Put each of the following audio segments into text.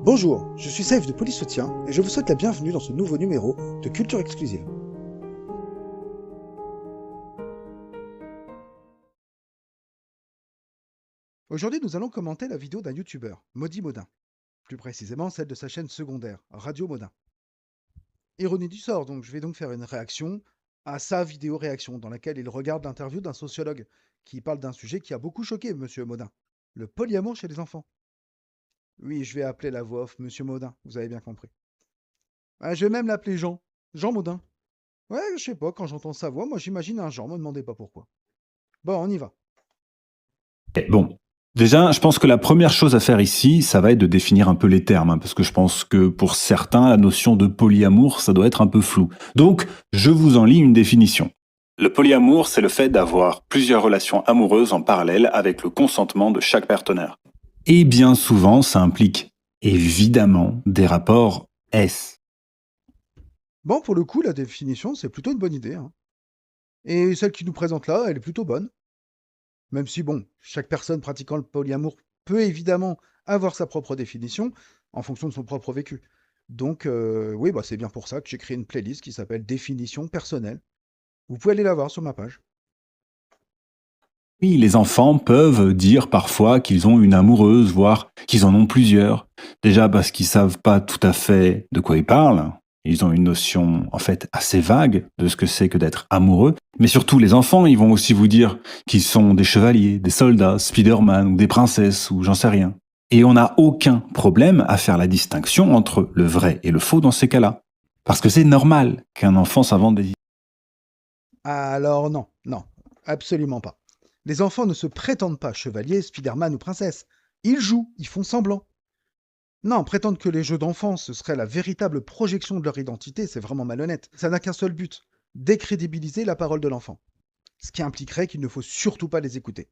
Bonjour, je suis Safe de Polysoutien et je vous souhaite la bienvenue dans ce nouveau numéro de Culture Exclusive. Aujourd'hui, nous allons commenter la vidéo d'un youtubeur, Maudit Modin, plus précisément celle de sa chaîne secondaire, Radio Modin. Ironie du sort, donc je vais donc faire une réaction à sa vidéo réaction dans laquelle il regarde l'interview d'un sociologue qui parle d'un sujet qui a beaucoup choqué Monsieur Modin, le polyamour chez les enfants. Oui, je vais appeler la voix off Monsieur Modin, vous avez bien compris. Ah, je vais même l'appeler Jean, Jean Modin. Ouais, je sais pas, quand j'entends sa voix, moi j'imagine un Jean, me demandez pas pourquoi. Bon, on y va. Bon, déjà, je pense que la première chose à faire ici, ça va être de définir un peu les termes, hein, parce que je pense que pour certains, la notion de polyamour, ça doit être un peu flou. Donc, je vous en lis une définition. Le polyamour, c'est le fait d'avoir plusieurs relations amoureuses en parallèle avec le consentement de chaque partenaire. Et bien souvent, ça implique évidemment des rapports S. Bon, pour le coup, la définition, c'est plutôt une bonne idée, hein. Et celle qui nous présente là, elle est plutôt bonne. Même si, bon, chaque personne pratiquant le polyamour peut évidemment avoir sa propre définition en fonction de son propre vécu. Donc, oui, bah, c'est bien pour ça que j'ai créé une playlist qui s'appelle Définition personnelle. Vous pouvez aller la voir sur ma page. Oui, les enfants peuvent dire parfois qu'ils ont une amoureuse, voire qu'ils en ont plusieurs. Déjà parce qu'ils savent pas tout à fait de quoi ils parlent. Ils ont une notion, en fait, assez vague de ce que c'est que d'être amoureux. Mais surtout, les enfants, ils vont aussi vous dire qu'ils sont des chevaliers, des soldats, Spider-Man ou des princesses ou j'en sais rien. Et on n'a aucun problème à faire la distinction entre le vrai et le faux dans ces cas-là. Parce que c'est normal qu'un enfant s'invente des... Alors non, non, absolument pas. Les enfants ne se prétendent pas chevaliers, Spider-Man ou princesse. Ils jouent, ils font semblant. Non, prétendre que les jeux d'enfants, ce serait la véritable projection de leur identité, c'est vraiment malhonnête. Ça n'a qu'un seul but, décrédibiliser la parole de l'enfant. Ce qui impliquerait qu'il ne faut surtout pas les écouter.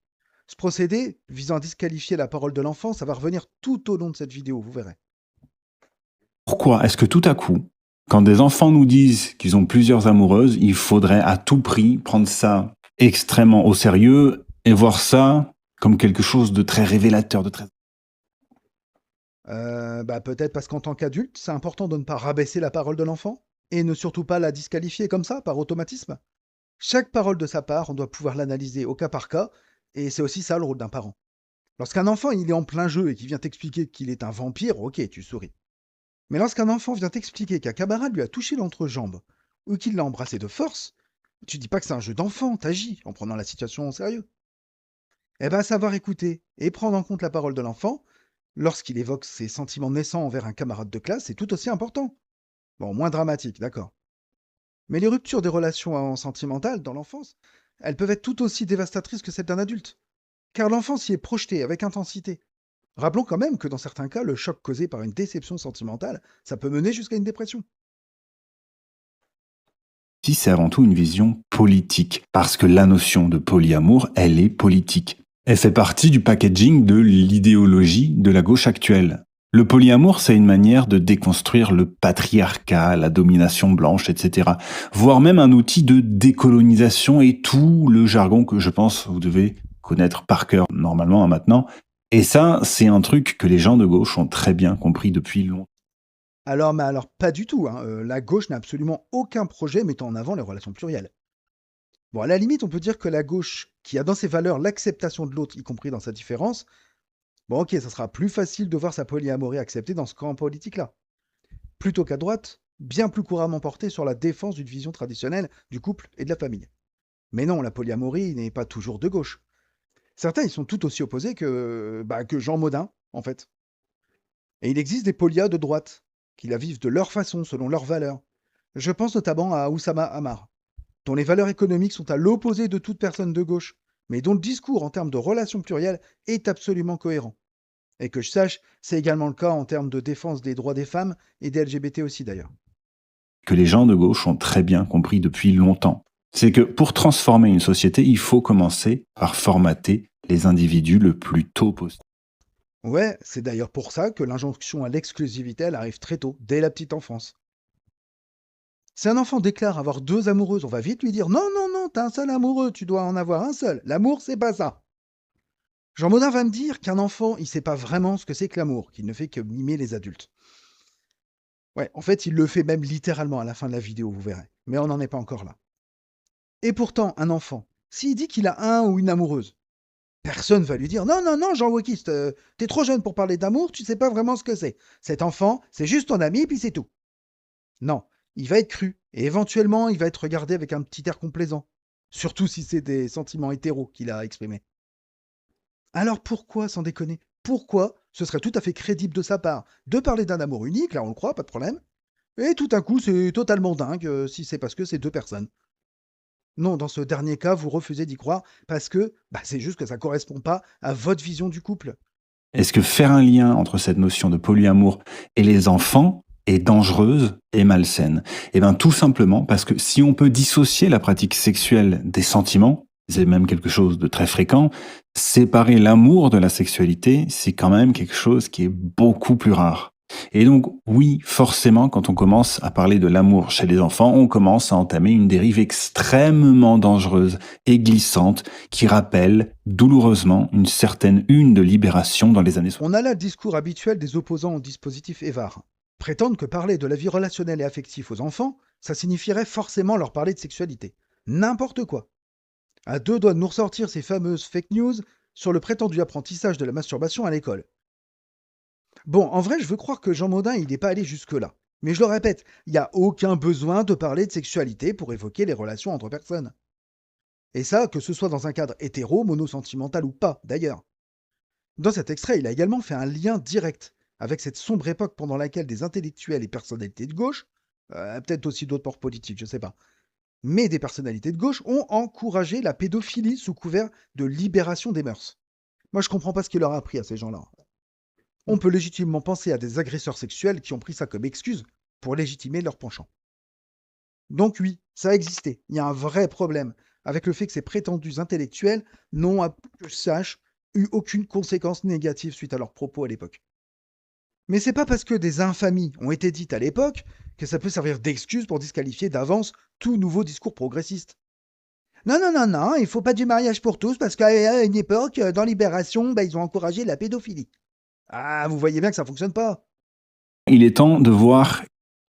Ce procédé, visant à disqualifier la parole de l'enfant, ça va revenir tout au long de cette vidéo, vous verrez. Pourquoi est-ce que tout à coup, quand des enfants nous disent qu'ils ont plusieurs amoureuses, il faudrait à tout prix prendre ça extrêmement au sérieux et voir ça comme quelque chose de très révélateur, de très... Bah, peut-être parce qu'en tant qu'adulte, c'est important de ne pas rabaisser la parole de l'enfant et ne surtout pas la disqualifier comme ça, par automatisme. Chaque parole de sa part, on doit pouvoir l'analyser au cas par cas, et c'est aussi ça le rôle d'un parent. Lorsqu'un enfant il est en plein jeu et qu'il vient t'expliquer qu'il est un vampire, ok, tu souris. Mais lorsqu'un enfant vient t'expliquer qu'un camarade lui a touché l'entrejambe ou qu'il l'a embrassé de force, tu dis pas que c'est un jeu d'enfant, t'agis en prenant la situation au sérieux. Eh ben, savoir écouter et prendre en compte la parole de l'enfant, lorsqu'il évoque ses sentiments naissants envers un camarade de classe, c'est tout aussi important. Bon, moins dramatique, d'accord. Mais les ruptures des relations sentimentales dans l'enfance, elles peuvent être tout aussi dévastatrices que celles d'un adulte. Car l'enfance y est projetée avec intensité. Rappelons quand même que dans certains cas, le choc causé par une déception sentimentale, ça peut mener jusqu'à une dépression. Si c'est avant tout une vision politique, parce que la notion de polyamour, elle est politique. Elle fait partie du packaging de l'idéologie de la gauche actuelle. Le polyamour, c'est une manière de déconstruire le patriarcat, la domination blanche, etc. Voire même un outil de décolonisation et tout le jargon que je pense vous devez connaître par cœur normalement maintenant. Et ça, c'est un truc que les gens de gauche ont très bien compris depuis longtemps. Alors pas du tout, hein. La gauche n'a absolument aucun projet mettant en avant les relations plurielles. Bon, à la limite, on peut dire que la gauche, qui a dans ses valeurs l'acceptation de l'autre, y compris dans sa différence, bon ok, ça sera plus facile de voir sa polyamorie acceptée dans ce camp politique-là. Plutôt qu'à droite, bien plus couramment portée sur la défense d'une vision traditionnelle du couple et de la famille. Mais non, la polyamorie n'est pas toujours de gauche. Certains, ils sont tout aussi opposés que Jean Modin, en fait. Et il existe des polyas de droite, qui la vivent de leur façon, selon leurs valeurs. Je pense notamment à Oussama Hamar, dont les valeurs économiques sont à l'opposé de toute personne de gauche, mais dont le discours en termes de relations plurielles est absolument cohérent. Et que je sache, c'est également le cas en termes de défense des droits des femmes et des LGBT aussi d'ailleurs. Que les gens de gauche ont très bien compris depuis longtemps. C'est que pour transformer une société, il faut commencer par formater les individus le plus tôt possible. Ouais, c'est d'ailleurs pour ça que l'injonction à l'exclusivité, elle arrive très tôt, dès la petite enfance. Si un enfant déclare avoir deux amoureuses, on va vite lui dire non, non, non, t'as un seul amoureux, tu dois en avoir un seul. L'amour, c'est pas ça. Jean Modin va me dire qu'un enfant, il sait pas vraiment ce que c'est que l'amour, qu'il ne fait que mimer les adultes. Ouais, en fait, il le fait même littéralement à la fin de la vidéo, vous verrez. Mais on n'en est pas encore là. Et pourtant, un enfant, s'il dit qu'il a un ou une amoureuse, personne va lui dire non, non, non, Jean Wokiste, t'es trop jeune pour parler d'amour, tu sais pas vraiment ce que c'est. Cet enfant, c'est juste ton ami, puis c'est tout. Non, il va être cru, et éventuellement, il va être regardé avec un petit air complaisant. Surtout si c'est des sentiments hétéros qu'il a exprimés. Alors pourquoi, sans déconner, pourquoi ce serait tout à fait crédible de sa part de parler d'un amour unique, là on le croit, pas de problème, et tout à coup c'est totalement dingue si c'est parce que c'est deux personnes. Non, dans ce dernier cas, vous refusez d'y croire parce que c'est juste que ça correspond pas à votre vision du couple. Est-ce que faire un lien entre cette notion de polyamour et les enfants est dangereuse et malsaine? Eh bien, tout simplement parce que si on peut dissocier la pratique sexuelle des sentiments, c'est même quelque chose de très fréquent, séparer l'amour de la sexualité, c'est quand même quelque chose qui est beaucoup plus rare. Et donc, oui, forcément, quand on commence à parler de l'amour chez les enfants, on commence à entamer une dérive extrêmement dangereuse et glissante qui rappelle douloureusement une certaine une de libération dans les années 60. On a là le discours habituel des opposants au dispositif EVAR. Prétendent que parler de la vie relationnelle et affective aux enfants, ça signifierait forcément leur parler de sexualité. N'importe quoi. À deux doigts de nous ressortir ces fameuses fake news sur le prétendu apprentissage de la masturbation à l'école. Bon, en vrai, je veux croire que Jean Modin, il n'est pas allé jusque-là. Mais je le répète, il n'y a aucun besoin de parler de sexualité pour évoquer les relations entre personnes. Et ça, que ce soit dans un cadre hétéro, monosentimental ou pas, d'ailleurs. Dans cet extrait, il a également fait un lien direct avec cette sombre époque pendant laquelle des intellectuels et personnalités de gauche, peut-être aussi d'autres ports politiques, je sais pas, mais des personnalités de gauche ont encouragé la pédophilie sous couvert de libération des mœurs. Moi, je comprends pas ce qu'il leur a appris à ces gens-là. On peut légitimement penser à des agresseurs sexuels qui ont pris ça comme excuse pour légitimer leur penchant. Donc oui, ça a existé. Il y a un vrai problème avec le fait que ces prétendus intellectuels n'ont, à que je sache, eu aucune conséquence négative suite à leurs propos à l'époque. Mais c'est pas parce que des infamies ont été dites à l'époque que ça peut servir d'excuse pour disqualifier d'avance tout nouveau discours progressiste. Non, non, non, non, il faut pas du mariage pour tous parce qu'à une époque, dans Libération, ils ont encouragé la pédophilie. Ah, vous voyez bien que ça fonctionne pas. Il est temps de voir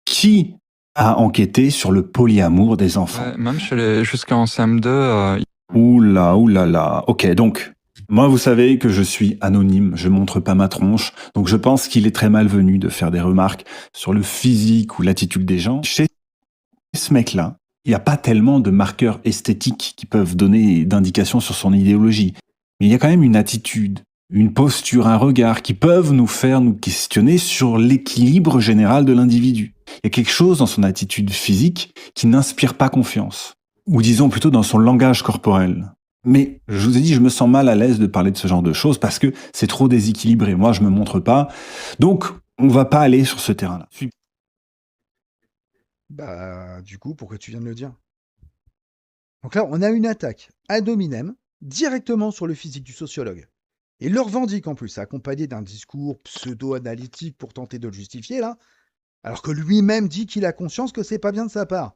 qui a enquêté sur le polyamour des enfants. Ouais, même jusqu'en CM2, Ouh là là. Ok, donc, moi, vous savez que je suis anonyme, je montre pas ma tronche, donc je pense qu'il est très malvenu de faire des remarques sur le physique ou l'attitude des gens. Chez ce mec-là, il n'y a pas tellement de marqueurs esthétiques qui peuvent donner d'indications sur son idéologie. Mais il y a quand même une attitude, une posture, un regard qui peuvent nous faire nous questionner sur l'équilibre général de l'individu. Il y a quelque chose dans son attitude physique qui n'inspire pas confiance. Ou disons plutôt dans son langage corporel. Mais je vous ai dit, je me sens mal à l'aise de parler de ce genre de choses parce que c'est trop déséquilibré. Moi, je me montre pas. Donc, on va pas aller sur ce terrain-là. Du coup, pourquoi tu viens de le dire? Donc là, on a une attaque ad hominem directement sur le physique du sociologue. Et il le revendique en plus, accompagné d'un discours pseudo-analytique pour tenter de le justifier, là, alors que lui-même dit qu'il a conscience que c'est pas bien de sa part.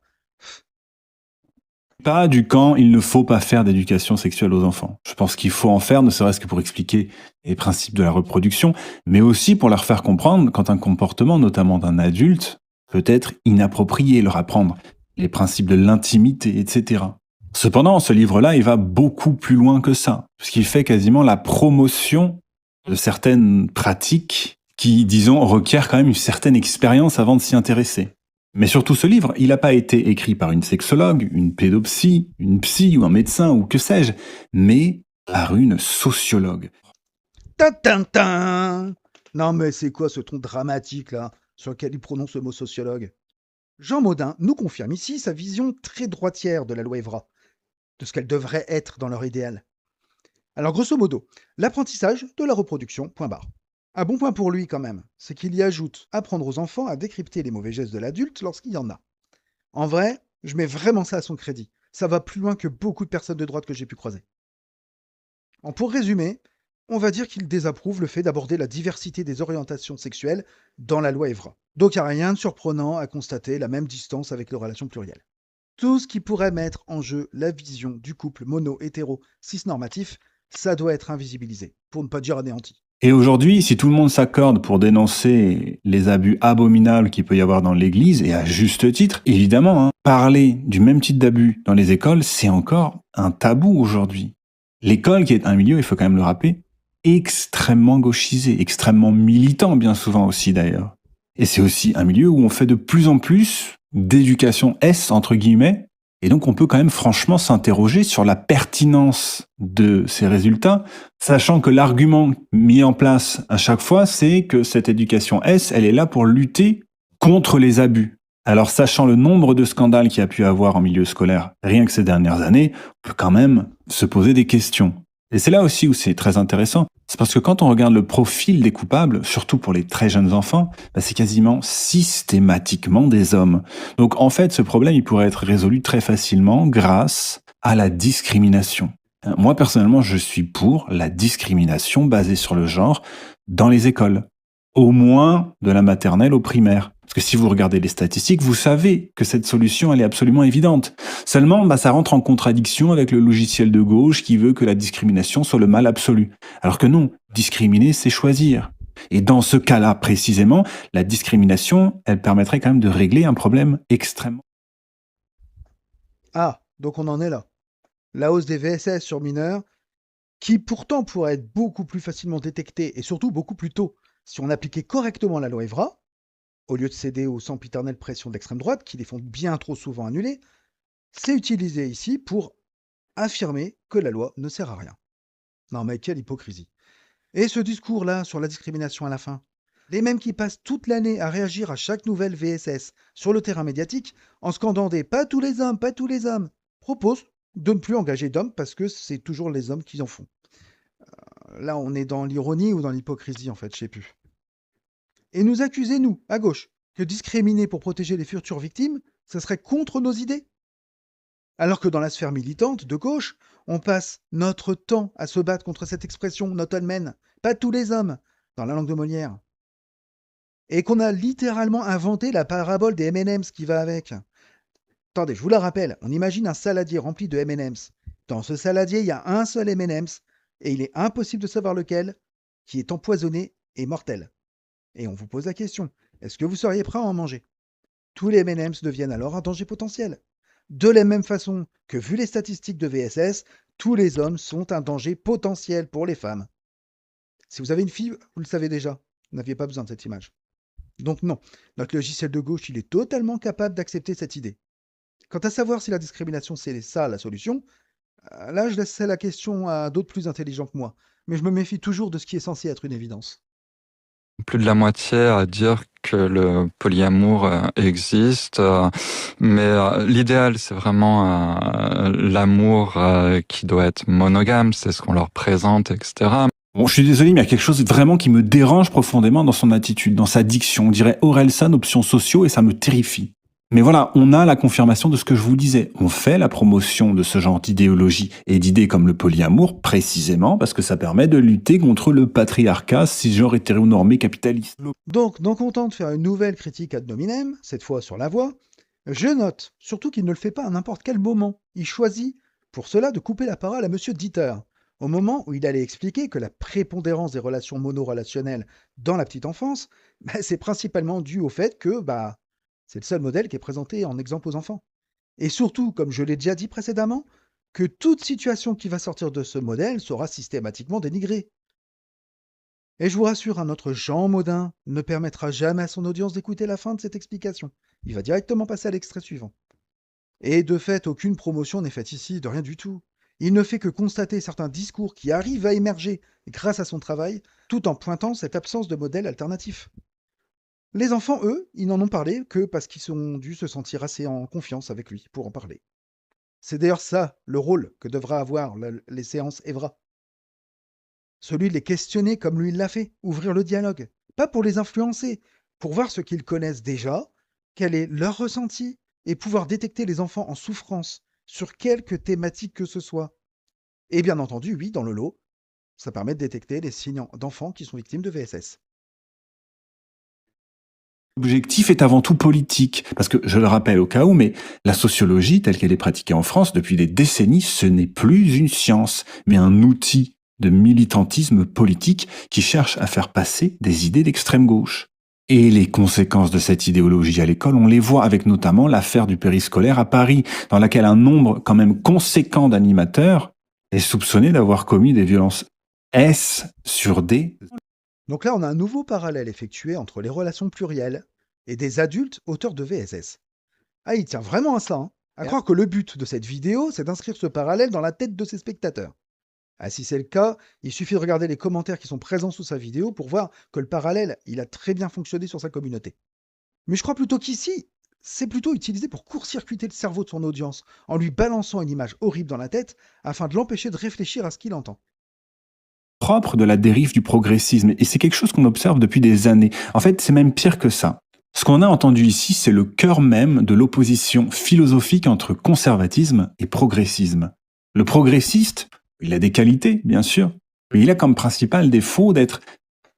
Pas du camp, il ne faut pas faire d'éducation sexuelle aux enfants. Je pense qu'il faut en faire, ne serait-ce que pour expliquer les principes de la reproduction, mais aussi pour leur faire comprendre quand un comportement, notamment d'un adulte, peut être inapproprié, leur apprendre les principes de l'intimité, etc. Cependant, ce livre-là, il va beaucoup plus loin que ça, puisqu'il fait quasiment la promotion de certaines pratiques qui, disons, requièrent quand même une certaine expérience avant de s'y intéresser. Mais surtout, ce livre, il n'a pas été écrit par une sexologue, une pédopsie, une psy ou un médecin ou que sais-je, mais par une sociologue. Tintintin. Non mais c'est quoi ce ton dramatique là, sur lequel il prononce le mot sociologue? Jean Modin nous confirme ici sa vision très droitière de la loi Evra, de ce qu'elle devrait être dans leur idéal. Alors grosso modo, l'apprentissage de la reproduction, point barre. Un bon point pour lui quand même, c'est qu'il y ajoute apprendre aux enfants à décrypter les mauvais gestes de l'adulte lorsqu'il y en a. En vrai, je mets vraiment ça à son crédit. Ça va plus loin que beaucoup de personnes de droite que j'ai pu croiser. Pour résumer, on va dire qu'il désapprouve le fait d'aborder la diversité des orientations sexuelles dans la loi Evra. Donc il n'y a rien de surprenant à constater la même distance avec les relations plurielles. Tout ce qui pourrait mettre en jeu la vision du couple mono-hétéro cis-normatif, ça doit être invisibilisé, pour ne pas dire anéanti. Et aujourd'hui, si tout le monde s'accorde pour dénoncer les abus abominables qu'il peut y avoir dans l'Église, et à juste titre, évidemment, parler du même type d'abus dans les écoles, c'est encore un tabou aujourd'hui. L'école, qui est un milieu, il faut quand même le rappeler, extrêmement gauchisé, extrêmement militant bien souvent aussi d'ailleurs. Et c'est aussi un milieu où on fait de plus en plus d'éducation S, entre guillemets, et donc on peut quand même franchement s'interroger sur la pertinence de ces résultats, sachant que l'argument mis en place à chaque fois, c'est que cette éducation S, elle est là pour lutter contre les abus. Alors sachant le nombre de scandales qu'il y a pu avoir en milieu scolaire rien que ces dernières années, on peut quand même se poser des questions. Et c'est là aussi où c'est très intéressant, c'est parce que quand on regarde le profil des coupables, surtout pour les très jeunes enfants, c'est quasiment systématiquement des hommes. Donc en fait, ce problème, il pourrait être résolu très facilement grâce à la discrimination. Moi, personnellement, je suis pour la discrimination basée sur le genre dans les écoles, au moins de la maternelle au primaire. Parce que si vous regardez les statistiques, vous savez que cette solution, elle est absolument évidente. Seulement, ça rentre en contradiction avec le logiciel de gauche qui veut que la discrimination soit le mal absolu. Alors que non, discriminer, c'est choisir. Et dans ce cas-là, précisément, la discrimination, elle permettrait quand même de régler un problème extrêmement... Ah, donc on en est là. La hausse des VSS sur mineurs, qui pourtant pourrait être beaucoup plus facilement détectée et surtout beaucoup plus tôt si on appliquait correctement la loi Evra, au lieu de céder aux sempiternelles pressions de l'extrême droite, qui les font bien trop souvent annuler, c'est utilisé ici pour affirmer que la loi ne sert à rien. Non mais quelle hypocrisie. Et ce discours-là sur la discrimination à la fin, les mêmes qui passent toute l'année à réagir à chaque nouvelle VSS sur le terrain médiatique en scandant des pas tous les hommes, pas tous les hommes, proposent de ne plus engager d'hommes parce que c'est toujours les hommes qui en font. Là, on est dans l'ironie ou dans l'hypocrisie, en fait, je sais plus. Et nous accuser, nous, à gauche, que discriminer pour protéger les futures victimes, ça serait contre nos idées. Alors que dans la sphère militante de gauche, on passe notre temps à se battre contre cette expression not all men, pas tous les hommes, dans la langue de Molière. Et qu'on a littéralement inventé la parabole des M&M's qui va avec. Attendez, je vous la rappelle, on imagine un saladier rempli de M&M's. Dans ce saladier, il y a un seul M&M's, et il est impossible de savoir lequel, qui est empoisonné et mortel. Et on vous pose la question, est-ce que vous seriez prêt à en manger? Tous les M&M's deviennent alors un danger potentiel. De la même façon que, vu les statistiques de VSS, tous les hommes sont un danger potentiel pour les femmes. Si vous avez une fille, vous le savez déjà, vous n'aviez pas besoin de cette image. Donc non, notre logiciel de gauche, il est totalement capable d'accepter cette idée. Quant à savoir si la discrimination, c'est ça la solution, là, je laisse la question à d'autres plus intelligents que moi. Mais je me méfie toujours de ce qui est censé être une évidence. Plus de la moitié à dire que le polyamour existe, mais l'idéal c'est vraiment l'amour qui doit être monogame, c'est ce qu'on leur présente, etc. Bon, je suis désolé, mais il y a quelque chose vraiment qui me dérange profondément dans son attitude, dans sa diction. On dirait Orelsan, options sociaux, et ça me terrifie. Mais voilà, on a la confirmation de ce que je vous disais. On fait la promotion de ce genre d'idéologie et d'idées comme le polyamour, précisément parce que ça permet de lutter contre le patriarcat cisgenre hétéronormé capitaliste. Donc, non content de faire une nouvelle critique ad hominem, cette fois sur la voix, je note surtout qu'il ne le fait pas à n'importe quel moment. Il choisit pour cela de couper la parole à Monsieur Dieter, au moment où il allait expliquer que la prépondérance des relations monorelationnelles dans la petite enfance, c'est principalement dû au fait que c'est le seul modèle qui est présenté en exemple aux enfants. Et surtout, comme je l'ai déjà dit précédemment, que toute situation qui va sortir de ce modèle sera systématiquement dénigrée. Et je vous rassure, notre Jean Modin ne permettra jamais à son audience d'écouter la fin de cette explication. Il va directement passer à l'extrait suivant. Et de fait, aucune promotion n'est faite ici, de rien du tout. Il ne fait que constater certains discours qui arrivent à émerger grâce à son travail, tout en pointant cette absence de modèle alternatif. Les enfants, eux, ils n'en ont parlé que parce qu'ils ont dû se sentir assez en confiance avec lui pour en parler. C'est d'ailleurs ça, le rôle que devraient avoir les séances Evra. Celui de les questionner comme lui il l'a fait, ouvrir le dialogue. Pas pour les influencer, pour voir ce qu'ils connaissent déjà, quel est leur ressenti, et pouvoir détecter les enfants en souffrance sur quelque thématique que ce soit. Et bien entendu, oui, dans le lot, ça permet de détecter les signes d'enfants qui sont victimes de VSS. L'objectif est avant tout politique, parce que, je le rappelle au cas où, mais la sociologie, telle qu'elle est pratiquée en France depuis des décennies, ce n'est plus une science, mais un outil. de militantisme politique qui cherche à faire passer des idées d'extrême gauche. Et les conséquences de cette idéologie à l'école, on les voit avec notamment l'affaire du périscolaire à Paris, dans laquelle un nombre quand même conséquent d'animateurs est soupçonné d'avoir commis des violences S sur des... Donc là, on a un nouveau parallèle effectué entre les relations plurielles et des adultes auteurs de VSS. Ah, il tient vraiment à ça, hein. À croire que le but de cette vidéo, c'est d'inscrire ce parallèle dans la tête de ses spectateurs. Ah, si c'est le cas, il suffit de regarder les commentaires qui sont présents sous sa vidéo pour voir que le parallèle, il a très bien fonctionné sur sa communauté. Mais je crois plutôt qu'ici, c'est plutôt utilisé pour court-circuiter le cerveau de son audience, en lui balançant une image horrible dans la tête, afin de l'empêcher de réfléchir à ce qu'il entend. propre de la dérive du progressisme. Et c'est quelque chose qu'on observe depuis des années. En fait, c'est même pire que ça. Ce qu'on a entendu ici, c'est le cœur même de l'opposition philosophique entre conservatisme et progressisme. Le progressiste, il a des qualités, bien sûr, mais il a comme principal défaut d'être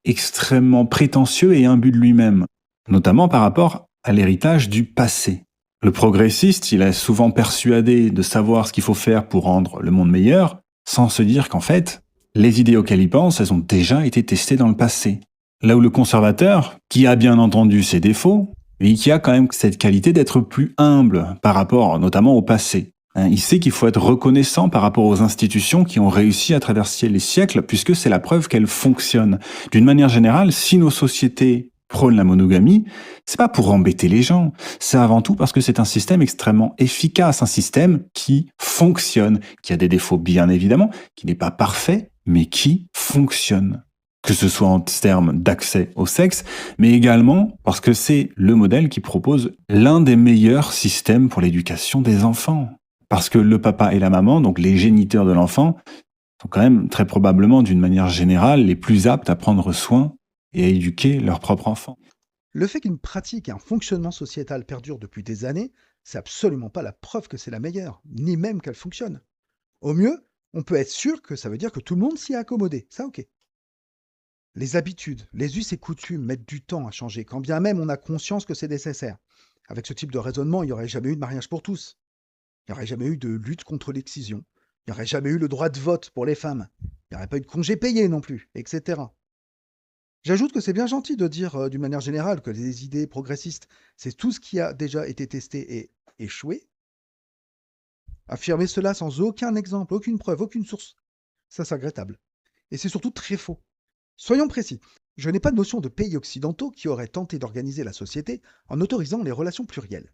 extrêmement prétentieux et imbu de lui-même, notamment par rapport à l'héritage du passé. Le progressiste, il est souvent persuadé de savoir ce qu'il faut faire pour rendre le monde meilleur, sans se dire qu'en fait, les idées auxquelles il pense, elles ont déjà été testées dans le passé. Là où le conservateur, qui a bien entendu ses défauts, mais qui a quand même cette qualité d'être plus humble par rapport notamment au passé. Il sait qu'il faut être reconnaissant par rapport aux institutions qui ont réussi à traverser les siècles, puisque c'est la preuve qu'elles fonctionnent. D'une manière générale, si nos sociétés prônent la monogamie, c'est pas pour embêter les gens, c'est avant tout parce que c'est un système extrêmement efficace, un système qui fonctionne, qui a des défauts bien évidemment, qui n'est pas parfait, mais qui fonctionne. Que ce soit en termes d'accès au sexe, mais également parce que c'est le modèle qui propose l'un des meilleurs systèmes pour l'éducation des enfants. Parce que le papa et la maman, donc les géniteurs de l'enfant, sont quand même très probablement, d'une manière générale, les plus aptes à prendre soin et à éduquer leur propre enfant. Le fait qu'une pratique et un fonctionnement sociétal perdurent depuis des années, c'est absolument pas la preuve que c'est la meilleure, ni même qu'elle fonctionne. Au mieux, on peut être sûr que ça veut dire que tout le monde s'y est accommodé, ça ok. Les habitudes, les us et coutumes mettent du temps à changer, quand bien même on a conscience que c'est nécessaire. Avec ce type de raisonnement, il n'y aurait jamais eu de mariage pour tous. Il n'y aurait jamais eu de lutte contre l'excision. Il n'y aurait jamais eu le droit de vote pour les femmes. Il n'y aurait pas eu de congés payés non plus, etc. J'ajoute que c'est bien gentil de dire d'une manière générale que les idées progressistes, c'est tout ce qui a déjà été testé et échoué. Affirmer cela sans aucun exemple, aucune preuve, aucune source, ça c'est regrettable. Et c'est surtout très faux. Soyons précis, je n'ai pas de notion de pays occidentaux qui auraient tenté d'organiser la société en autorisant les relations plurielles.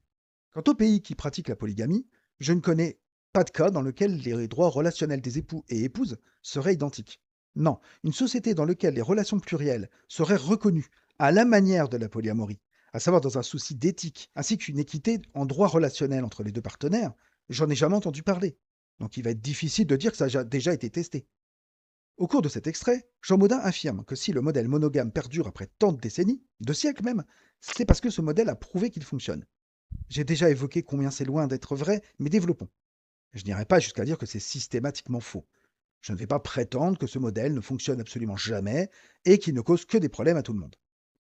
Quant aux pays qui pratiquent la polygamie, je ne connais pas de cas dans lequel les droits relationnels des époux et épouses seraient identiques. Non, une société dans laquelle les relations plurielles seraient reconnues à la manière de la polyamorie, à savoir dans un souci d'éthique, ainsi qu'une équité en droit relationnel entre les deux partenaires, j'en ai jamais entendu parler. Donc il va être difficile de dire que ça a déjà été testé. Au cours de cet extrait, Jean Modin affirme que si le modèle monogame perdure après tant de décennies, de siècles même, c'est parce que ce modèle a prouvé qu'il fonctionne. J'ai déjà évoqué combien c'est loin d'être vrai, mais développons. Je n'irai pas jusqu'à dire que c'est systématiquement faux. Je ne vais pas prétendre que ce modèle ne fonctionne absolument jamais et qu'il ne cause que des problèmes à tout le monde.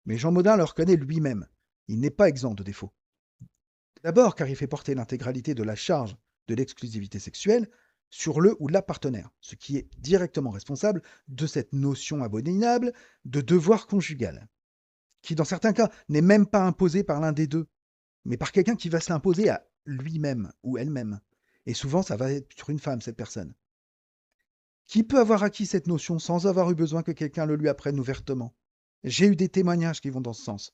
Mais Jean Modin le reconnaît lui-même. Il n'est pas exempt de défauts. D'abord car il fait porter l'intégralité de la charge de l'exclusivité sexuelle sur le ou la partenaire, ce qui est directement responsable de cette notion abominable de devoir conjugal, qui dans certains cas n'est même pas imposé par l'un des deux, mais par quelqu'un qui va se l'imposer à lui-même ou elle-même. Et souvent, ça va être sur une femme, cette personne. Qui peut avoir acquis cette notion sans avoir eu besoin que quelqu'un le lui apprenne ouvertement? J'ai eu des témoignages qui vont dans ce sens.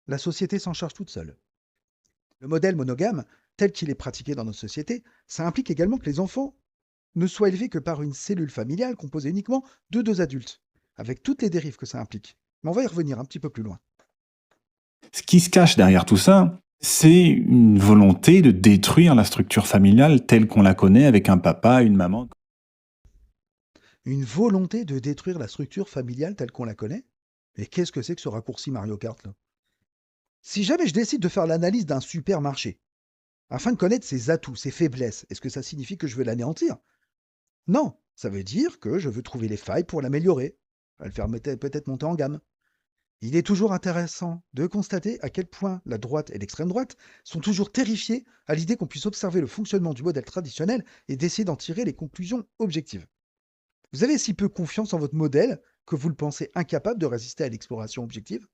La société s'en charge toute seule. Le modèle monogame, tel qu'il est pratiqué dans notre société, ça implique également que les enfants ne soient élevés que par une cellule familiale composée uniquement de deux adultes, avec toutes les dérives que ça implique. Mais on va y revenir un petit peu plus loin. Ce qui se cache derrière tout ça, c'est une volonté de détruire la structure familiale telle qu'on la connaît avec un papa, une maman. Une volonté de détruire la structure familiale telle qu'on la connaît? Et qu'est-ce que c'est que ce raccourci Mario Kart là? Si jamais je décide de faire l'analyse d'un supermarché, afin de connaître ses atouts, ses faiblesses, est-ce que ça signifie que je veux l'anéantir? Non, ça veut dire que je veux trouver les failles pour l'améliorer, le faire peut-être monter en gamme. Il est toujours intéressant de constater à quel point la droite et l'extrême droite sont toujours terrifiés à l'idée qu'on puisse observer le fonctionnement du modèle traditionnel et d'essayer d'en tirer les conclusions objectives. Vous avez si peu confiance en votre modèle que vous le pensez incapable de résister à l'exploration objective?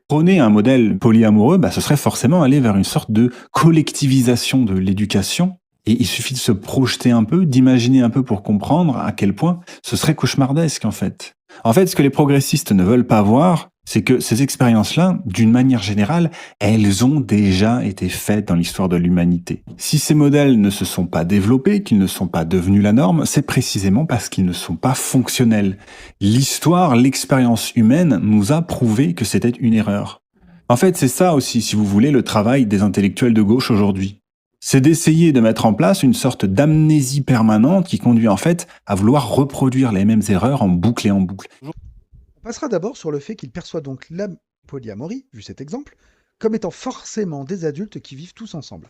Prôner un modèle polyamoureux, ce serait forcément aller vers une sorte de collectivisation de l'éducation. Et il suffit de se projeter un peu, d'imaginer un peu pour comprendre à quel point ce serait cauchemardesque en fait. En fait, ce que les progressistes ne veulent pas voir, c'est que ces expériences-là, d'une manière générale, elles ont déjà été faites dans l'histoire de l'humanité. Si ces modèles ne se sont pas développés, qu'ils ne sont pas devenus la norme, c'est précisément parce qu'ils ne sont pas fonctionnels. L'histoire, l'expérience humaine nous a prouvé que c'était une erreur. En fait, c'est ça aussi, si vous voulez, le travail des intellectuels de gauche aujourd'hui. C'est d'essayer de mettre en place une sorte d'amnésie permanente qui conduit en fait à vouloir reproduire les mêmes erreurs en boucle et en boucle. On passera d'abord sur le fait qu'il perçoit donc la polyamorie, vu cet exemple, comme étant forcément des adultes qui vivent tous ensemble.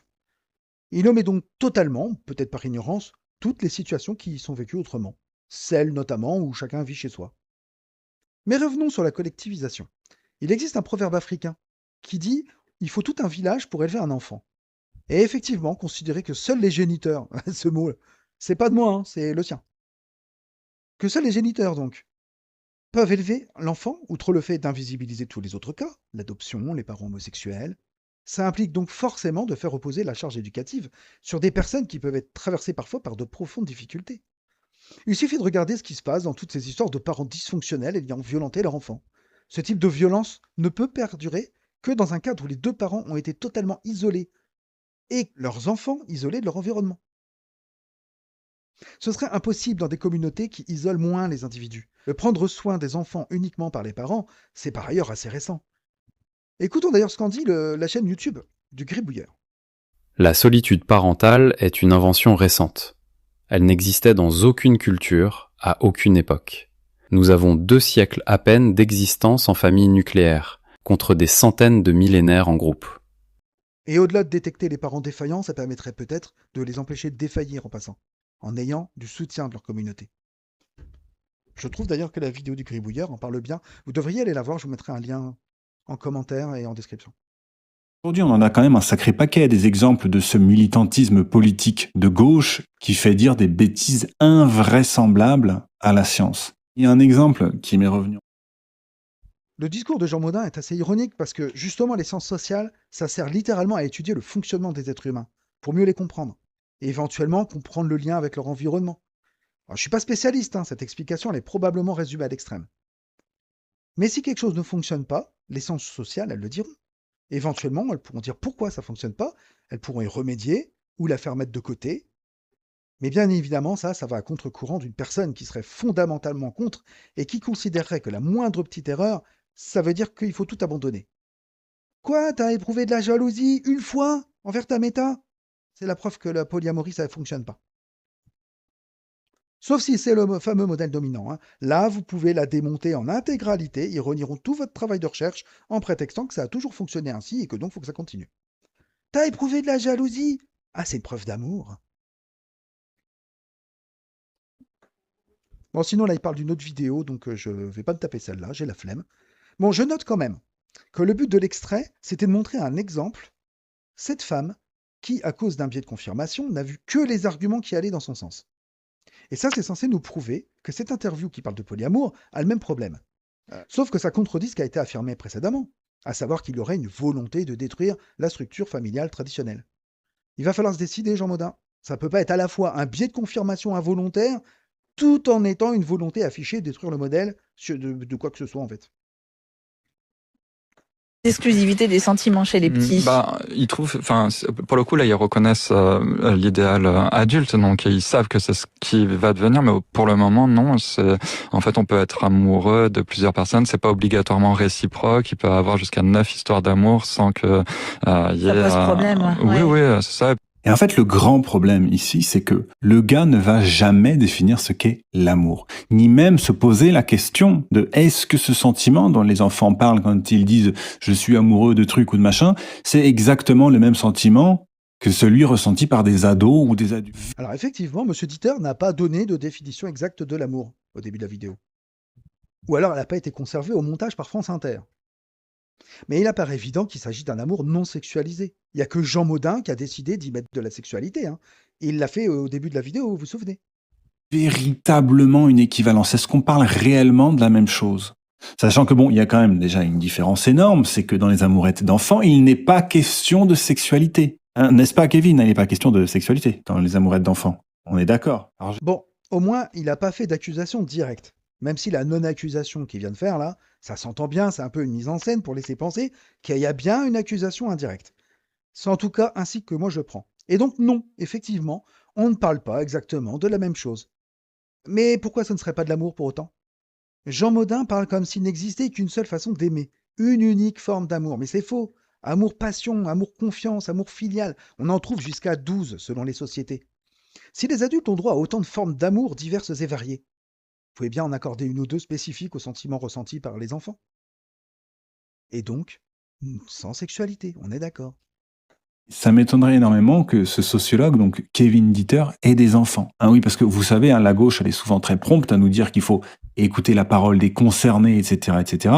Il omet donc totalement, peut-être par ignorance, toutes les situations qui y sont vécues autrement, celles notamment où chacun vit chez soi. Mais revenons sur la collectivisation. Il existe un proverbe africain qui dit il faut tout un village pour élever un enfant. Et effectivement, considérer que seuls les géniteurs, ce mot, c'est pas de moi, hein, c'est le sien, que seuls les géniteurs donc peuvent élever l'enfant, outre le fait d'invisibiliser tous les autres cas, l'adoption, les parents homosexuels, ça implique donc forcément de faire reposer la charge éducative sur des personnes qui peuvent être traversées parfois par de profondes difficultés. Il suffit de regarder ce qui se passe dans toutes ces histoires de parents dysfonctionnels ayant violenté leur enfant. Ce type de violence ne peut perdurer que dans un cadre où les deux parents ont été totalement isolés et leurs enfants isolés de leur environnement. Ce serait impossible dans des communautés qui isolent moins les individus. Le prendre soin des enfants uniquement par les parents, c'est par ailleurs assez récent. Écoutons d'ailleurs ce qu'en dit la chaîne YouTube du Gribouilleur. La solitude parentale est une invention récente. Elle n'existait dans aucune culture, à aucune époque. Nous avons 2 siècles à peine d'existence en famille nucléaire, contre des centaines de millénaires en groupe. Et au-delà de détecter les parents défaillants, ça permettrait peut-être de les empêcher de défaillir en passant, en ayant du soutien de leur communauté. Je trouve d'ailleurs que la vidéo du Gribouilleur en parle bien. Vous devriez aller la voir, je vous mettrai un lien en commentaire et en description. Aujourd'hui, on en a quand même un sacré paquet des exemples de ce militantisme politique de gauche qui fait dire des bêtises invraisemblables à la science. Il y a un exemple qui m'est revenu. Le discours de Jean Modin est assez ironique parce que justement les sciences sociales, ça sert littéralement à étudier le fonctionnement des êtres humains, pour mieux les comprendre, et éventuellement comprendre le lien avec leur environnement. Alors, je ne suis pas spécialiste, hein, cette explication elle est probablement résumée à l'extrême. Mais si quelque chose ne fonctionne pas, les sciences sociales, elles le diront. Éventuellement, elles pourront dire pourquoi ça ne fonctionne pas, elles pourront y remédier ou la faire mettre de côté. Mais bien évidemment, ça va à contre-courant d'une personne qui serait fondamentalement contre et qui considérerait que la moindre petite erreur, ça veut dire qu'il faut tout abandonner. Quoi, t'as éprouvé de la jalousie une fois envers ta méta? C'est la preuve que la polyamorie, ça ne fonctionne pas. Sauf si c'est le fameux modèle dominant, hein. Là, vous pouvez la démonter en intégralité, ils renieront tout votre travail de recherche en prétextant que ça a toujours fonctionné ainsi et que donc il faut que ça continue. T'as éprouvé de la jalousie? Ah, c'est une preuve d'amour. Bon, sinon, là, il parle d'une autre vidéo, donc je vais pas me taper celle-là, j'ai la flemme. Bon, je note quand même que le but de l'extrait, c'était de montrer un exemple, cette femme qui, à cause d'un biais de confirmation, n'a vu que les arguments qui allaient dans son sens. Et ça, c'est censé nous prouver que cette interview qui parle de polyamour a le même problème. Sauf que ça contredit ce qui a été affirmé précédemment, à savoir qu'il y aurait une volonté de détruire la structure familiale traditionnelle. Il va falloir se décider, Jean Modin. Ça peut pas être à la fois un biais de confirmation involontaire, tout en étant une volonté affichée de détruire le modèle de quoi que ce soit, en fait. Exclusivité des sentiments chez les petits. Ils trouvent, pour le coup là, ils reconnaissent l'idéal adulte, donc ils savent que c'est ce qui va devenir, mais pour le moment non. En fait, on peut être amoureux de plusieurs personnes, c'est pas obligatoirement réciproque. Il peut y avoir jusqu'à 9 histoires d'amour sans que y ait. Ça pose problème. Oui, c'est ça. Et en fait, le grand problème ici, c'est que le gars ne va jamais définir ce qu'est l'amour, ni même se poser la question de est-ce que ce sentiment dont les enfants parlent quand ils disent « je suis amoureux de trucs ou de machin », c'est exactement le même sentiment que celui ressenti par des ados ou des adultes. Alors effectivement, M. Dieter n'a pas donné de définition exacte de l'amour au début de la vidéo. Ou alors elle n'a pas été conservée au montage par France Inter. Mais il apparaît évident qu'il s'agit d'un amour non sexualisé. Il n'y a que Jean Modin qui a décidé d'y mettre de la sexualité, hein. Et il l'a fait au début de la vidéo, vous vous souvenez? Véritablement une équivalence. Est-ce qu'on parle réellement de la même chose? Sachant que bon, il y a quand même déjà une différence énorme, c'est que dans les amourettes d'enfants, il n'est pas question de sexualité. Hein, n'est-ce pas, Kevin? Il n'est pas question de sexualité dans les amourettes d'enfants. On est d'accord. Alors, Bon, au moins, il n'a pas fait d'accusation directe. Même si la non-accusation qu'il vient de faire, là, ça s'entend bien, c'est un peu une mise en scène pour laisser penser qu'il y a bien une accusation indirecte. C'est en tout cas ainsi que moi je prends. Et donc non, effectivement, on ne parle pas exactement de la même chose. Mais pourquoi ce ne serait pas de l'amour pour autant? Jean Modin parle comme s'il n'existait qu'une seule façon d'aimer, une unique forme d'amour. Mais c'est faux. Amour-passion, amour-confiance, amour filial, on en trouve jusqu'à 12 selon les sociétés. Si les adultes ont droit à autant de formes d'amour diverses et variées, vous pouvez bien en accorder une ou deux spécifiques aux sentiments ressentis par les enfants. Et donc, sans sexualité, on est d'accord. ça m'étonnerait énormément que ce sociologue, donc Kevin Dieter, ait des enfants. Ah oui, parce que vous savez, hein, la gauche, elle est souvent très prompte à nous dire qu'il faut écouter la parole des concernés, etc., etc.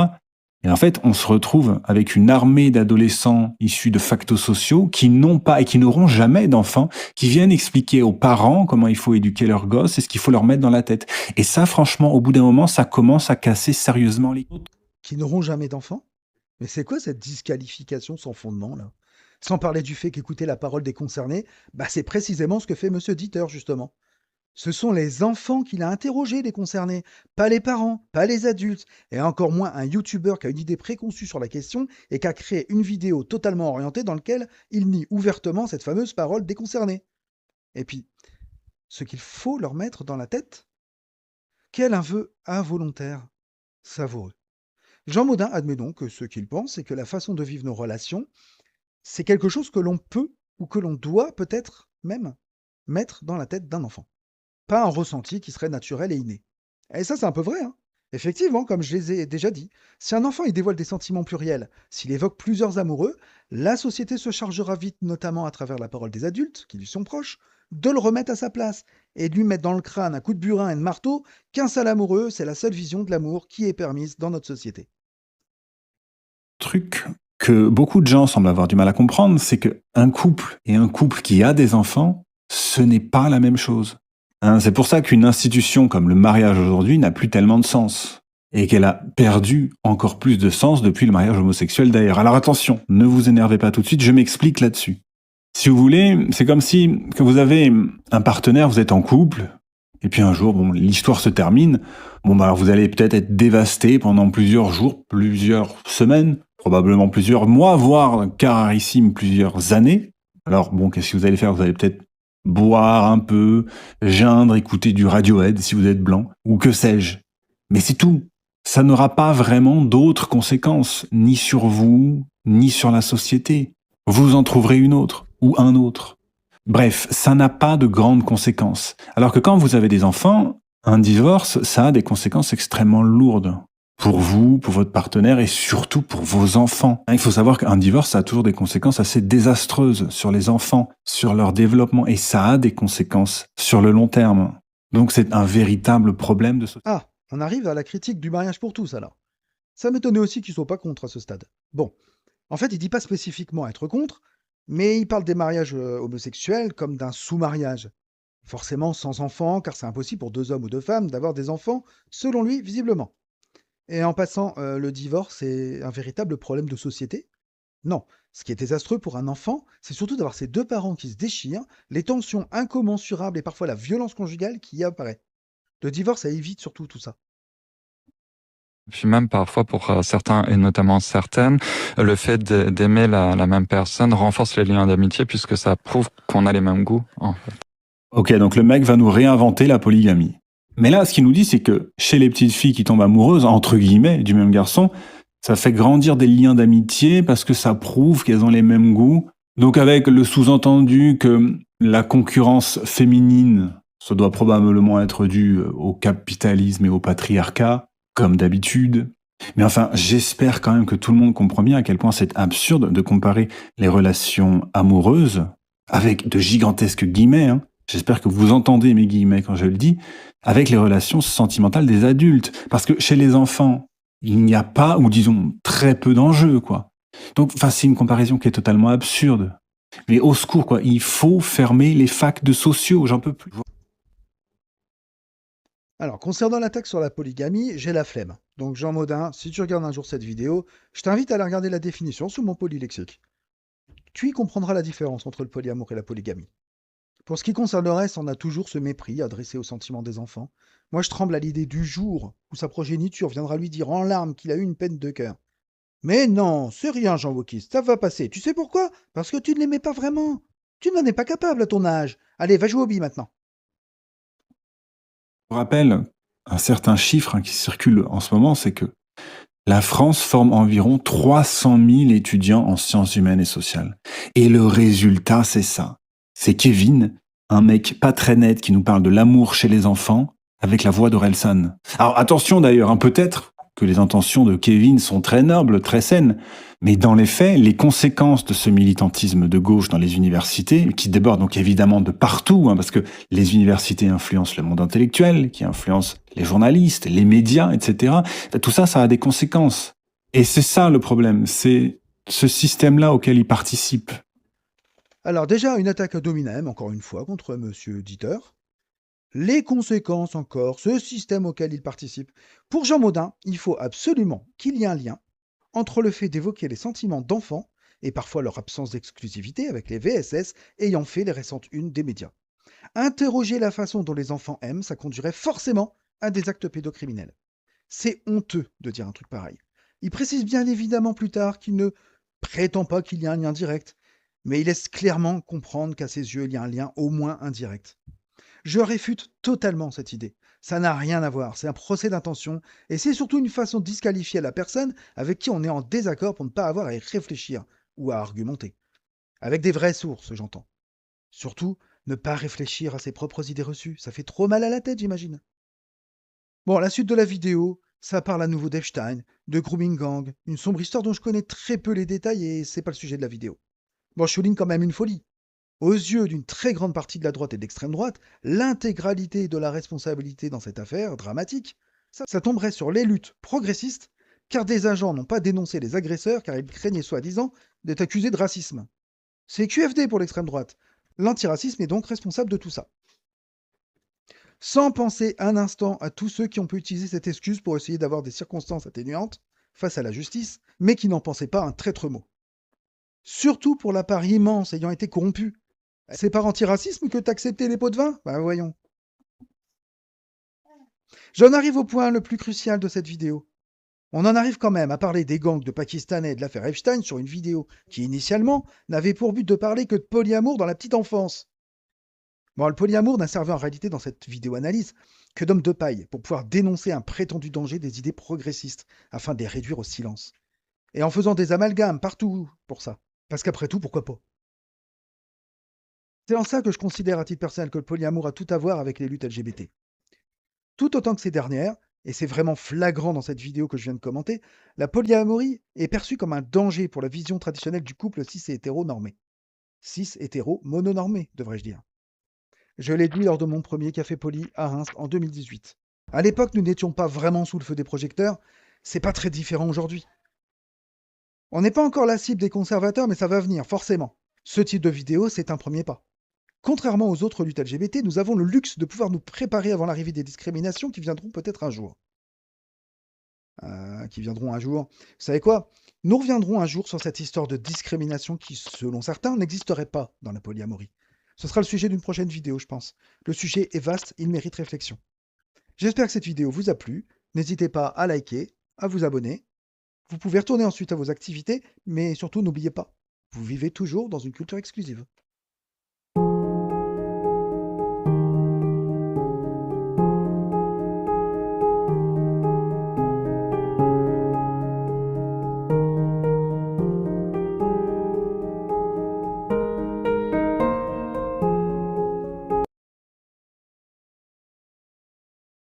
Et en fait, on se retrouve avec une armée d'adolescents issus de factos sociaux qui n'ont pas et qui n'auront jamais d'enfants, qui viennent expliquer aux parents comment il faut éduquer leurs gosses et ce qu'il faut leur mettre dans la tête. Et ça, franchement, au bout d'un moment, ça commence à casser sérieusement les côtes. Qui n'auront jamais d'enfants? Mais c'est quoi cette disqualification sans fondement, là? Sans parler du fait qu'écouter la parole des concernés, bah c'est précisément ce que fait Monsieur Dieter, justement. Ce sont les enfants qu'il a interrogés, les concernés, pas les parents, pas les adultes, et encore moins un youtubeur qui a une idée préconçue sur la question et qui a créé une vidéo totalement orientée dans laquelle il nie ouvertement cette fameuse parole des concernés. Et puis, ce qu'il faut leur mettre dans la tête, quel aveu involontaire, savoureux. Jean Modin admet donc que ce qu'il pense, c'est que la façon de vivre nos relations, c'est quelque chose que l'on peut ou que l'on doit peut-être même mettre dans la tête d'un enfant. Pas un ressenti qui serait naturel et inné. Et ça, c'est un peu vrai, hein. Effectivement, comme je les ai déjà dit, si un enfant il dévoile des sentiments pluriels, s'il évoque plusieurs amoureux, la société se chargera vite, notamment à travers la parole des adultes, qui lui sont proches, de le remettre à sa place et de lui mettre dans le crâne un coup de burin et de marteau qu'un seul amoureux, c'est la seule vision de l'amour qui est permise dans notre société. Truc que beaucoup de gens semblent avoir du mal à comprendre, c'est que un couple et un couple qui a des enfants, ce n'est pas la même chose. Hein, c'est pour ça qu'une institution comme le mariage aujourd'hui n'a plus tellement de sens. Et qu'elle a perdu encore plus de sens depuis le mariage homosexuel d'ailleurs. Alors attention, ne vous énervez pas tout de suite, je m'explique là-dessus. Si vous voulez, c'est comme si que vous avez un partenaire, vous êtes en couple, et puis un jour, bon, l'histoire se termine. Bon, bah, alors vous allez peut-être être dévasté pendant plusieurs jours, plusieurs semaines, probablement plusieurs mois, voire carissime plusieurs années. Alors bon, qu'est-ce que vous allez faire? Vous allez peut-être boire un peu, geindre, écouter du Radiohead si vous êtes blanc, ou que sais-je. Mais c'est tout. Ça n'aura pas vraiment d'autres conséquences, ni sur vous, ni sur la société. Vous en trouverez une autre, ou un autre. Bref, ça n'a pas de grandes conséquences. Alors que quand vous avez des enfants, un divorce, ça a des conséquences extrêmement lourdes. Pour vous, pour votre partenaire et surtout pour vos enfants. Il faut savoir qu'un divorce, ça a toujours des conséquences assez désastreuses sur les enfants, sur leur développement, et ça a des conséquences sur le long terme. Donc c'est un véritable problème de société. Ah, on arrive à la critique du mariage pour tous alors. Ça m'étonnait aussi qu'ils soient pas contre à ce stade. Bon, en fait, il dit pas spécifiquement être contre, mais il parle des mariages homosexuels comme d'un sous-mariage. Forcément sans enfants, car c'est impossible pour deux hommes ou deux femmes d'avoir des enfants, selon lui, visiblement. Et en passant, le divorce est un véritable problème de société? Non. Ce qui est désastreux pour un enfant, c'est surtout d'avoir ces deux parents qui se déchirent, les tensions incommensurables et parfois la violence conjugale qui y apparaît. Le divorce, ça évite surtout tout ça. Puis même parfois pour certains et notamment certaines, le fait d'aimer la même personne renforce les liens d'amitié puisque ça prouve qu'on a les mêmes goûts, en fait. Ok, donc le mec va nous réinventer la polygamie. Mais là, ce qu'il nous dit, c'est que chez les petites filles qui tombent amoureuses, entre guillemets, du même garçon, ça fait grandir des liens d'amitié parce que ça prouve qu'elles ont les mêmes goûts. Donc avec le sous-entendu que la concurrence féminine, ça doit probablement être dû au capitalisme et au patriarcat, comme d'habitude. Mais enfin, j'espère quand même que tout le monde comprend bien à quel point c'est absurde de comparer les relations amoureuses, avec de gigantesques guillemets, hein, j'espère que vous entendez mes guillemets quand je le dis, avec les relations sentimentales des adultes. Parce que chez les enfants, il n'y a pas, ou disons très peu d'enjeux, quoi. Donc, enfin, c'est une comparaison qui est totalement absurde. Mais au secours, quoi, il faut fermer les facs de sociaux, j'en peux plus. Alors, concernant l'attaque sur la polygamie, j'ai la flemme. Donc, Jean Modin, si tu regardes un jour cette vidéo, je t'invite à aller regarder la définition sous mon polylexique. Tu y comprendras la différence entre le polyamour et la polygamie. Pour ce qui concerne le reste, on a toujours ce mépris adressé aux sentiments des enfants. Moi, je tremble à l'idée du jour où sa progéniture viendra lui dire en larmes qu'il a eu une peine de cœur. Mais non, c'est rien, Jean Wokis, ça va passer. Tu sais pourquoi? Parce que tu ne l'aimais pas vraiment. Tu n'en es pas capable à ton âge. Allez, va jouer au billes maintenant. Je vous rappelle un certain chiffre qui circule en ce moment, c'est que la France forme environ 300 000 étudiants en sciences humaines et sociales. Et le résultat, c'est ça. C'est Kevin, un mec pas très net qui nous parle de l'amour chez les enfants, avec la voix d'Orelsan. Alors attention d'ailleurs, peut-être que les intentions de Kevin sont très nobles, très saines, mais dans les faits, les conséquences de ce militantisme de gauche dans les universités, qui déborde donc évidemment de partout, parce que les universités influencent le monde intellectuel, qui influencent les journalistes, les médias, etc. Tout ça, ça a des conséquences. Et c'est ça le problème, c'est ce système-là auquel ils participent. Alors déjà, une attaque ad hominem, encore une fois, contre Monsieur Dieter. Les conséquences encore, ce système auquel il participe. Pour Jean Modin, il faut absolument qu'il y ait un lien entre le fait d'évoquer les sentiments d'enfants et parfois leur absence d'exclusivité avec les VSS ayant fait les récentes unes des médias. Interroger la façon dont les enfants aiment, ça conduirait forcément à des actes pédocriminels. C'est honteux de dire un truc pareil. Il précise bien évidemment plus tard qu'il ne prétend pas qu'il y a un lien direct, mais il laisse clairement comprendre qu'à ses yeux, il y a un lien au moins indirect. Je réfute totalement cette idée. Ça n'a rien à voir, c'est un procès d'intention, et c'est surtout une façon de disqualifier la personne avec qui on est en désaccord pour ne pas avoir à y réfléchir ou à argumenter. Avec des vraies sources, j'entends. Surtout, ne pas réfléchir à ses propres idées reçues, ça fait trop mal à la tête, j'imagine. Bon, la suite de la vidéo, ça parle à nouveau d'Epstein, de grooming gang, une sombre histoire dont je connais très peu les détails et c'est pas le sujet de la vidéo. Bon, je souligne quand même une folie. Aux yeux d'une très grande partie de la droite et de l'extrême droite, l'intégralité de la responsabilité dans cette affaire dramatique, ça tomberait sur les luttes progressistes, car des agents n'ont pas dénoncé les agresseurs car ils craignaient soi-disant d'être accusés de racisme. C'est QFD pour l'extrême droite. L'antiracisme est donc responsable de tout ça. Sans penser un instant à tous ceux qui ont pu utiliser cette excuse pour essayer d'avoir des circonstances atténuantes face à la justice, mais qui n'en pensaient pas un traître mot. Surtout pour la part immense ayant été corrompue. C'est par antiracisme que t'acceptais les pots de vin? Ben voyons. J'en arrive au point le plus crucial de cette vidéo. On en arrive quand même à parler des gangs de Pakistanais et de l'affaire Epstein sur une vidéo qui, initialement, n'avait pour but de parler que de polyamour dans la petite enfance. Bon, le polyamour n'a servi en réalité dans cette vidéo-analyse que d'homme de paille pour pouvoir dénoncer un prétendu danger des idées progressistes afin de les réduire au silence. Et en faisant des amalgames partout pour ça. Parce qu'après tout, pourquoi pas? C'est en ça que je considère à titre personnel que le polyamour a tout à voir avec les luttes LGBT. Tout autant que ces dernières, et c'est vraiment flagrant dans cette vidéo que je viens de commenter, la polyamorie est perçue comme un danger pour la vision traditionnelle du couple cis et hétéro-normé. Cis hétéro-mononormé, devrais-je dire. Je l'ai dit lors de mon premier Café Poly à Reims en 2018. À l'époque, nous n'étions pas vraiment sous le feu des projecteurs, c'est pas très différent aujourd'hui. On n'est pas encore la cible des conservateurs, mais ça va venir, forcément. Ce type de vidéo, c'est un premier pas. Contrairement aux autres luttes LGBT, nous avons le luxe de pouvoir nous préparer avant l'arrivée des discriminations qui viendront peut-être un jour. Vous savez quoi? Nous reviendrons un jour sur cette histoire de discrimination qui, selon certains, n'existerait pas dans la polyamorie. Ce sera le sujet d'une prochaine vidéo, je pense. Le sujet est vaste, il mérite réflexion. J'espère que cette vidéo vous a plu. N'hésitez pas à liker, à vous abonner. Vous pouvez retourner ensuite à vos activités, mais surtout n'oubliez pas, vous vivez toujours dans une culture exclusive.